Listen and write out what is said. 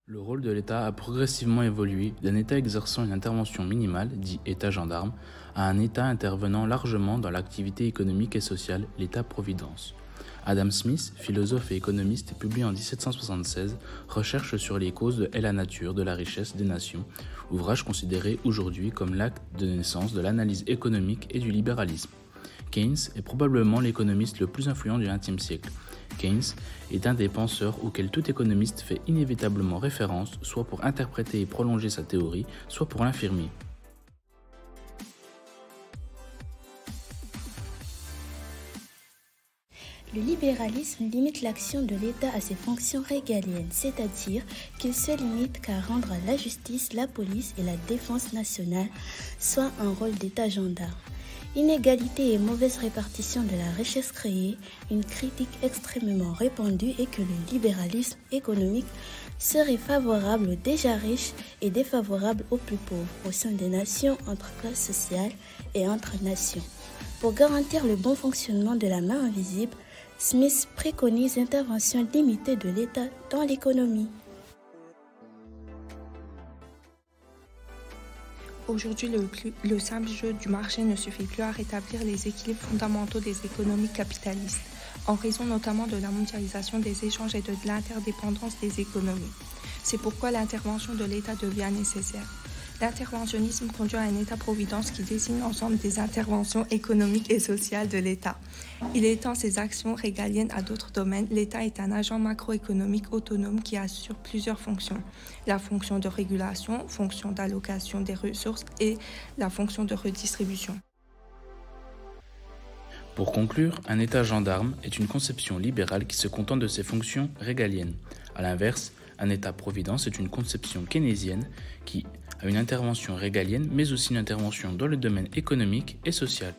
Le rôle de l'État a progressivement évolué d'un État exerçant une intervention minimale, dit État gendarme, à un État intervenant largement dans l'activité économique et sociale, l'État-providence. Adam Smith, philosophe et économiste, publié en 1776, Recherche sur les causes et la nature de la richesse des nations, ouvrage considéré aujourd'hui comme l'acte de naissance de l'analyse économique et du libéralisme. Keynes est probablement l'économiste le plus influent du XXe siècle. Keynes est un des penseurs auxquels tout économiste fait inévitablement référence, soit pour interpréter et prolonger sa théorie, soit pour l'infirmer. Le libéralisme limite l'action de l'État à ses fonctions régaliennes, c'est-à-dire qu'il se limite qu'à rendre la justice, la police et la défense nationale, soit un rôle d'État gendarme. Inégalité et mauvaise répartition de la richesse créée, une critique extrêmement répandue est que le libéralisme économique serait favorable aux déjà riches et défavorable aux plus pauvres, au sein des nations, entre classes sociales et entre nations. Pour garantir le bon fonctionnement de la main invisible, Smith préconise l'intervention limitée de l'État dans l'économie. Aujourd'hui, le simple jeu du marché ne suffit plus à rétablir les équilibres fondamentaux des économies capitalistes, en raison notamment de la mondialisation des échanges et de l'interdépendance des économies. C'est pourquoi l'intervention de l'État devient nécessaire. L'interventionnisme conduit à un État-providence qui désigne l'ensemble des interventions économiques et sociales de l'État. Il étend ses actions régaliennes à d'autres domaines. L'État est un agent macroéconomique autonome qui assure plusieurs fonctions. La fonction de régulation, fonction d'allocation des ressources et la fonction de redistribution. Pour conclure, un État gendarme est une conception libérale qui se contente de ses fonctions régaliennes. A l'inverse, un État-providence est une conception keynésienne qui a une intervention régalienne mais aussi une intervention dans le domaine économique et social.